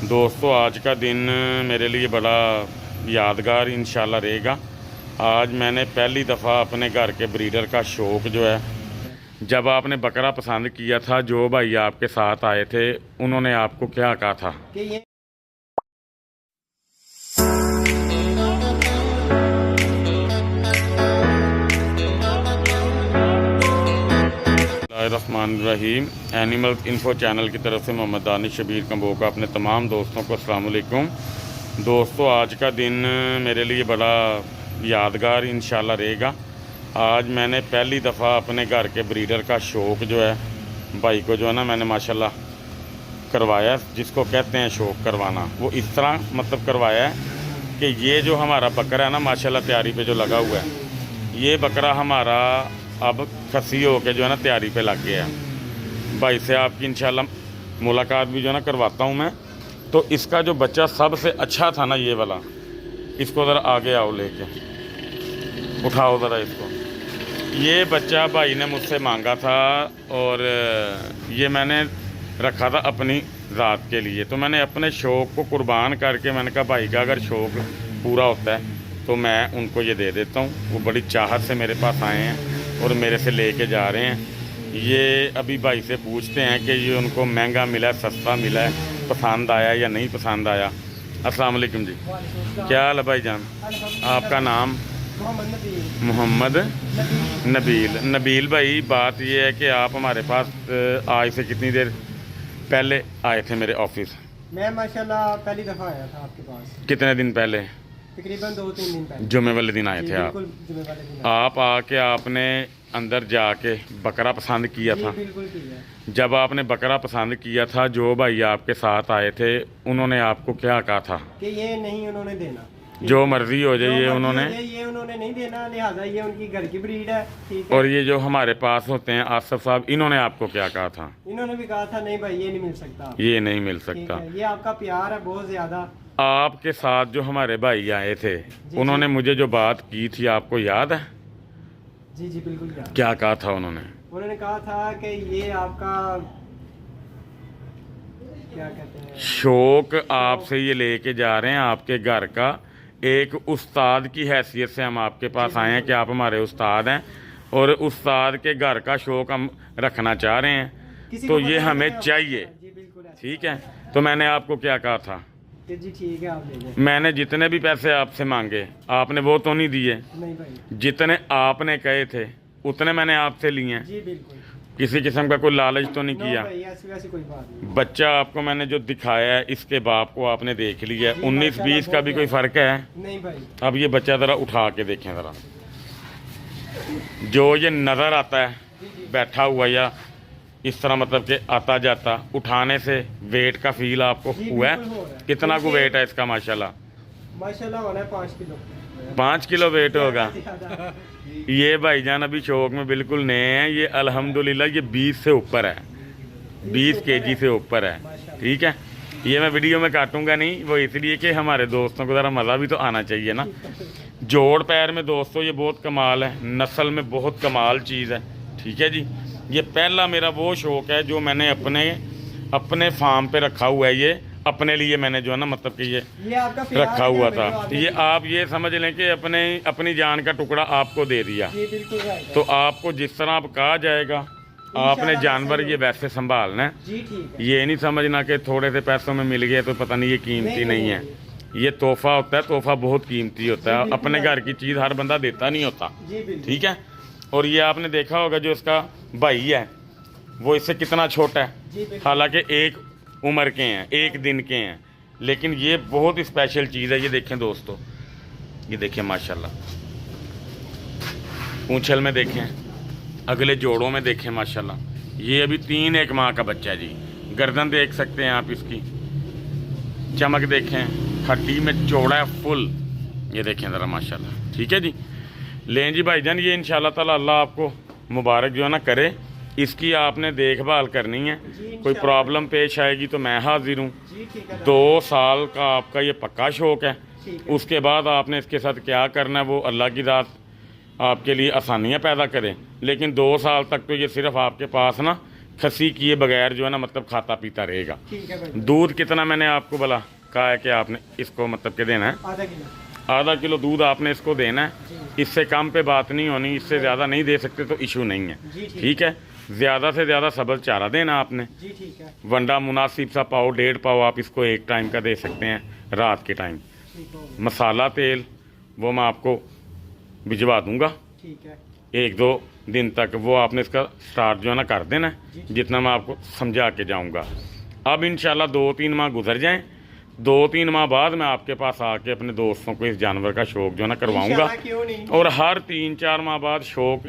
दोस्तों आज का दिन मेरे लिए बड़ा यादगार इंशाल्लाह रहेगा। आज मैंने पहली दफ़ा अपने घर के ब्रीडर का शौक़ जो है, जब आपने बकरा पसंद किया था, जो भाई आपके साथ आए थे उन्होंने आपको क्या कहा था कि ये रहीम एनिमल इन्फो चैनल की तरफ से मोहम्मद दानिश शबीर कंबो का अपने तमाम दोस्तों को अस्सलाम वालेकुम। दोस्तों आज का दिन मेरे लिए बड़ा यादगार इंशाल्लाह रहेगा। आज मैंने पहली दफ़ा अपने घर के ब्रीडर का शौक़ जो है, भाई को जो है ना, मैंने माशाल्लाह करवाया। जिसको कहते हैं शौक़ करवाना, वो इस तरह मतलब करवाया है कि ये जो हमारा बकरा है ना, माशाल्लाह तैयारी पे जो लगा हुआ है, ये बकरा हमारा अब खसी हो के जो है ना तैयारी पे लग गया है। भाई से आपकी इंशाल्लाह मुलाकात भी जो है ना करवाता हूँ मैं। तो इसका जो बच्चा सबसे अच्छा था ना, ये वाला, इसको ज़रा आगे आओ, लेके उठाओ ज़रा इसको। ये बच्चा भाई ने मुझसे मांगा था और ये मैंने रखा था अपनी ज़ात के लिए। तो मैंने अपने शौक़ को कुर्बान करके मैंने कहा भाई का अगर शौक़ पूरा होता है तो मैं उनको ये दे देता हूँ। वो बड़ी चाहत से मेरे पास आए हैं और मेरे से लेके जा रहे हैं। ये अभी भाई से पूछते हैं कि ये उनको महंगा मिला है, सस्ता मिला है, पसंद आया या नहीं पसंद आया। अस्सलाम वालेकुम जी, क्या हाल है भाई जान? आपका नाम? मोहम्मद नबील। नबील भाई, बात ये है कि आप हमारे पास आज से कितनी देर पहले आए थे मेरे ऑफिस? मैं माशाल्लाह पहली दफ़ा आया था आपके पास। कितने दिन पहले? तकरीबन 2-3 दिन पहले। जुमे वाले दिन आए थे आप? जुमे वाले दिन आप आके आपने अंदर जाके बकरा पसंद किया था? बिल्कुल किया। जब आपने बकरा पसंद किया था, जो भाई आपके साथ आए थे उन्होंने आपको क्या कहा था कि ये नहीं उन्होंने देना, जो मर्जी हो जाए, ये उन्होंने नहीं देना, लिहाजा ये उनकी घर की ब्रीड है, ठीक है। और ये जो हमारे पास होते हैं आसफ साहब, इन्होंने आपको क्या कहा था? इन्होंने भी कहा था नहीं भाई ये नहीं मिल सकता, ये नहीं मिल सकता। ये आपका प्यार है बहुत ज्यादा। आपके साथ जो हमारे भाई आए थे उन्होंने मुझे जो बात की थी आपको याद है? जी जी बिल्कुल याद। क्या कहा था उन्होंने? उन्होंने कहा था कि ये आपका क्या कहते हैं, शौक आपसे ये लेके जा रहे हैं आपके घर का। एक उस्ताद की हैसियत से हम आपके पास आए हैं कि आप हमारे उस्ताद हैं और उस्ताद के घर का शौक हम रखना चाह रहे हैं, तो ये हमें चाहिए, ठीक है। तो मैंने आपको क्या कहा था? जी ठीक है, आप ले जाए। मैंने जितने भी पैसे आपसे मांगे आपने वो तो नहीं दिए? नहीं भाई, जितने आपने कहे थे उतने मैंने आपसे लिए हैं। जी बिल्कुल। किसी किस्म का कोई लालच तो नहीं किया? ऐसी वैसी कोई बात नहीं। बच्चा आपको मैंने जो दिखाया है, इसके बाप को आपने देख लिया है। 19-20 का भी कोई फ़र्क है? नहीं भाई। अब ये बच्चा ज़रा उठा के देखें ज़रा, जो ये नज़र आता है बैठा हुआ या इस तरह, मतलब कि आता जाता, उठाने से वेट का फील आपको हुआ है? कितना को वेट है इसका? माशाल्लाह होना है 5 किलो। 5 किलो वेट होगा। ये भाईजान अभी शौक में बिल्कुल नए हैं। ये अल्हम्दुलिल्लाह ये 20 से ऊपर है, 20 केजी से ऊपर है, ठीक है। ये मैं वीडियो में काटूंगा नहीं, वो इसलिए कि हमारे दोस्तों को ज़रा मज़ा भी तो आना चाहिए ना। जोड़ पैर में दोस्तों ये बहुत कमाल है, नस्ल में बहुत कमाल चीज़ है, ठीक है जी। ये पहला मेरा वो शौक़ है जो मैंने अपने फार्म पे रखा हुआ है। ये अपने लिए मैंने जो है ना, मतलब कि ये आपका रखा हुआ था। ये आप ये समझ लें कि अपनी जान का टुकड़ा आपको दे दिया। तो आपको जिस तरह आप कहा जाएगा आपने जानवर ये वैसे संभालना है। जी ठीक है। ये नहीं समझना कि थोड़े से पैसों में मिल गए तो पता नहीं ये कीमती नहीं है। ये तोहफा होता है, तोहफा बहुत कीमती होता है। अपने घर की चीज़ हर बंदा देता नहीं होता, ठीक है। और ये आपने देखा होगा जो इसका भाई है वो इससे कितना छोटा है, हालांकि एक उम्र के हैं, एक दिन के हैं, लेकिन ये बहुत स्पेशल चीज़ है। ये देखें दोस्तों, ये देखें माशाल्लाह, पूंछल में देखें, अगले जोड़ों में देखें माशाल्लाह। ये अभी 3 एक माह का बच्चा है जी। गर्दन देख सकते हैं आप इसकी, चमक देखें, हड्डी में चौड़ा है फुल। ये देखें ज़रा माशाल्लाह, ठीक है जी। लें जी भाईजान, ये इंशाल्लाह ताला अल्लाह आपको मुबारक जो है ना करे। इसकी आपने देखभाल करनी है, कोई प्रॉब्लम पेश आएगी तो मैं हाजिर हूँ। 2 साल का आपका ये पक्का शौक़ है। उसके बाद आपने इसके साथ क्या करना है वो अल्लाह की ज़ात आपके लिए आसानियाँ पैदा करें। लेकिन 2 साल तक तो ये सिर्फ आपके पास ना खसी किए बगैर जो है ना मतलब खाता पीता रहेगा। ठीक है भाई। दूध कितना मैंने आपको बोला कहा है कि आपने इसको मतलब के देना है आधा किलो। आधा किलो दूध आपने इसको देना है। जी इससे कम पे बात नहीं होनी, इससे ज़्यादा नहीं दे सकते तो इशू नहीं है। जी ठीक है, ज़्यादा से ज़्यादा सबल चारा देना आपने। जी ठीक है। वंडा मुनासिब सा पाव 1.5 पाव आप इसको एक टाइम का दे सकते हैं रात के टाइम। ठीक हो गया। मसाला तेल वो मैं आपको भिजवा दूंगा ठीक है। 1-2 दिन तक, वो आपने इसका स्टार्ट जो है ना कर देना है, जी। जितना मैं आपको समझा के जाऊंगा। अब इंशाल्लाह 2-3 माह गुजर जाएं, 2-3 माह बाद मैं आपके पास आके अपने दोस्तों को इस जानवर का शौक जो है ना करवाऊंगा। इंशाल्लाह, क्यों नहीं। और हर 3-4 माह बाद शौक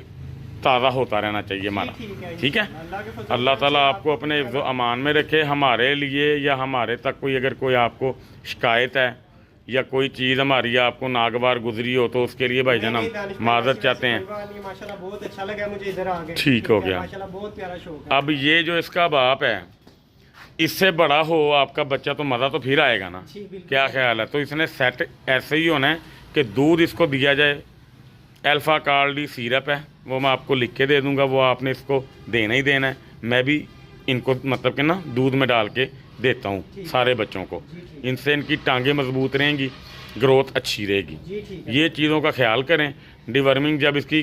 ताज़ा होता रहना चाहिए हमारा। ठीक है, अल्लाह के फजल अल्लाह से ताला आपको अपने हिफ्ज़ व अमान में रखे। हमारे लिए या हमारे तक कोई अगर कोई आपको शिकायत है या कोई चीज़ हमारी आपको नागवार गुजरी हो तो उसके लिए भाईजान हम माजरत चाहते हैं। माशाल्लाह बहुत अच्छा लगा मुझे इधर आके। ठीक हो गया। माशाल्लाह बहुत प्यारा शौक है। अब ये जो इसका बाप है, इससे बड़ा हो आपका बच्चा तो मज़ा तो फिर आएगा ना। जी, बिल्कुल। क्या ख्याल है? तो इसने सेट ऐसे ही होना है कि दूध इसको दिया जाए, अल्फ़ा कार्डी सिरप है वो मैं आपको लिख के दे दूंगा, वो आपने इसको देना ही देना है। मैं भी इनको मतलब कि ना दूध में डाल के देता हूँ सारे बच्चों को। जी, ठीक। इनसे इनकी टांगें मजबूत रहेंगी, ग्रोथ अच्छी रहेगी। जी ठीक है। ये चीज़ों का ख्याल करें। डिवर्मिंग जब इसकी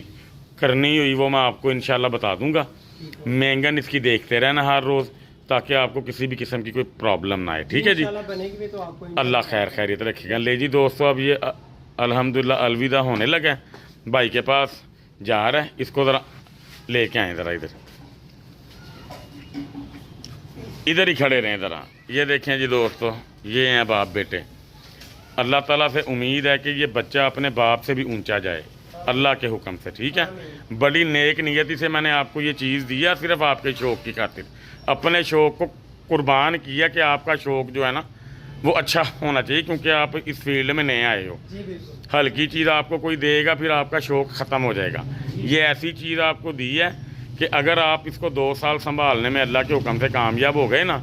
करनी हुई वो मैं आपको इंशाल्लाह बता दूंगा। मैंगन इसकी देखते रहना हर रोज़, ताकि आपको किसी भी किस्म की कोई प्रॉब्लम ना आए। ठीक है जी, इंशाल्लाह बनेगी भी तो आपको अल्लाह खैर खैरियत रखेगा। ले जी दोस्तों, अब ये अल्हम्दुलिल्लाह अलविदा होने लगा है, भाई के पास जा रहा है। इसको ज़रा लेके आए, ज़रा इधर ही खड़े रहें ज़रा। ये देखें जी दोस्तों, ये हैं बाप बेटे। अल्लाह ताला से उम्मीद है कि ये बच्चा अपने बाप से भी ऊंचा जाए अल्लाह के हुक्म से। ठीक है, बड़ी नेक नियति से मैंने आपको ये चीज़ दिया, सिर्फ आपके शौक़ की खातिर। अपने शौक़ को कुर्बान किया कि आपका शौक़ जो है ना वो अच्छा होना चाहिए, क्योंकि आप इस फील्ड में नए आए हो। जी बिल्कुल। हल्की चीज़ आपको कोई देगा फिर आपका शौक़ ख़त्म हो जाएगा। ये ऐसी चीज़ आपको दी है कि अगर आप इसको 2 साल संभालने में अल्लाह के हुक्म से कामयाब हो गए ना,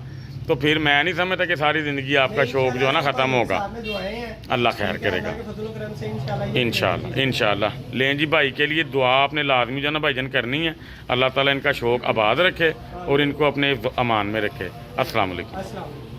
तो फिर मैं नहीं समझता कि सारी ज़िंदगी आपका शौक़ जो है ना ख़त्म होगा। अल्लाह खैर करेगा इंशाल्लाह इंशाल्लाह। लें जी, भाई के लिए दुआ आपने लाजमी जो है ना भाईजान करनी है। अल्लाह ताला इनका शौक़ आबाद रखे और इनको अपने अमान में रखे। अस्सलाम वालेकुम। अस्सलाम।